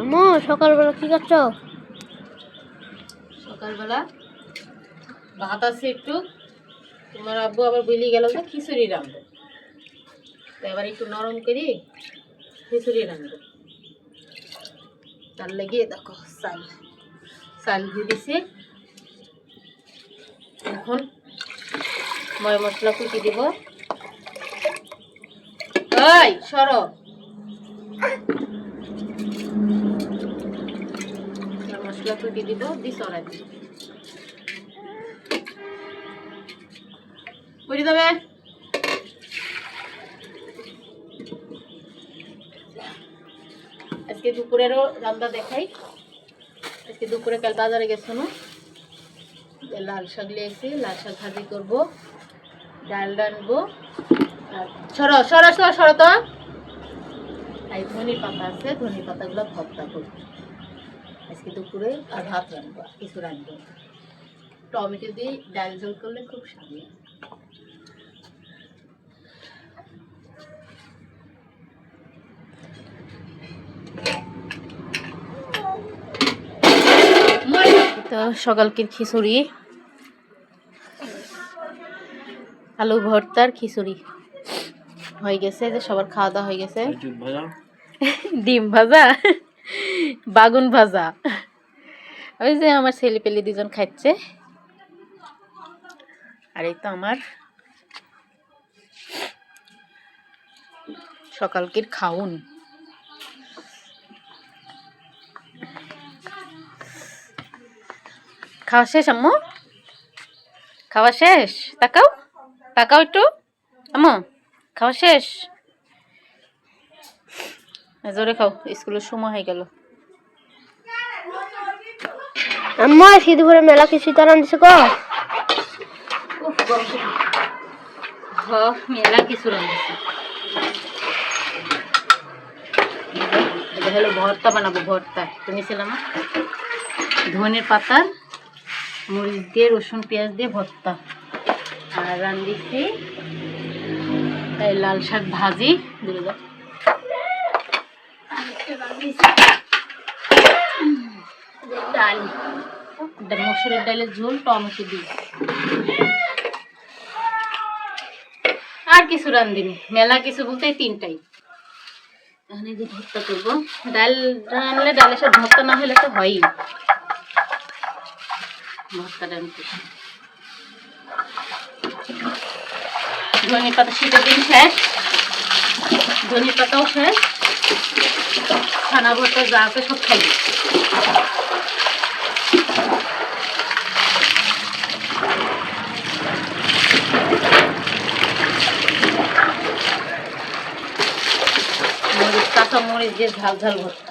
আম্মু সকালবেলা কি করছো? সকালবেলা ভাত আছে একটু, তোমার আব্বু আবার বলি গেল যে খিচুড়ি রাঁধবো, তো এবার একটু নরম করি খিচুড়ি রাঁধবো। তার লেগে দেখো চাল দিয়ে দিছি। এখন ময় মশলা কুচি দিব। ওই সরো, মশলা কুচি দিব, দি সরাই দিব করে দেবে। আজকে দুপুরেরও রান্না দেখাই। আজকে দুপুরে কাল বাজারে গেছো না, লাল শাক লিয়েছি, লাল শাক ভাজি করবো, ডাল রানবো, আর সরো সরো সরো সরো তো, এই ধনে পাতা আছে, ধনে পাতাগুলো ভর্তা করবো আজকে দুপুরে। আর ভাত রানবো, আর কিছু রানবো, টমেটো দিয়ে ডাল ঝোল করলে খুব স্বাদ। তো সকালকের খিচুড়ি, আলু ভর্তার খিচুড়ি হয়ে গেছে, যে সবার খাওয়া দাওয়া হয়ে গেছে। ডিম ভাজা, বাগুন ভাজা, ওই যে আমার ছেলে পেলে দুজন খাচ্ছে। আর এই তো আমার সকালকের খাউন। খাওয়া শেষ আম্মু? খাওয়া শেষ? তাকাও তাকাও একটু আম্মু, খাওয়া শেষ? জোরে খাও, স্কুলের সময় হয়ে গেল। আম্মু আজকে দুপুরে মেলা কিছু তারান দিছে গো। মেলা কিছু রান্না, হলো ভর্তা বানাবো। ভর্তা তুমি ছিলাম ধনের পাতার মরিচ দিয়ে রসুন পেঁয়াজ দিয়ে ভর্তা, আর রান্দিছি লাল শাক ভাজি দিলে দাও, ডাল, মসুরের ডালের ঝোল, টমেটো দিয়ে, আর কিছু রান্দিনি। মেলা কিছু বলতে এই তিনটাই। এখানে যে ভর্তা করবো, ডাল রান্নলে ডালের সাথে ভর্তা না হলে তো হয়ই। ভর্তাটা ধনে পাতা শীতের দিন শেষ, ধনে পাতাও শেষ, ছানা ভর্তা যা আছে সব খাই। মরিচ, কাঁচা মরিচ দিয়ে ঝাল ঝাল ভর্তা।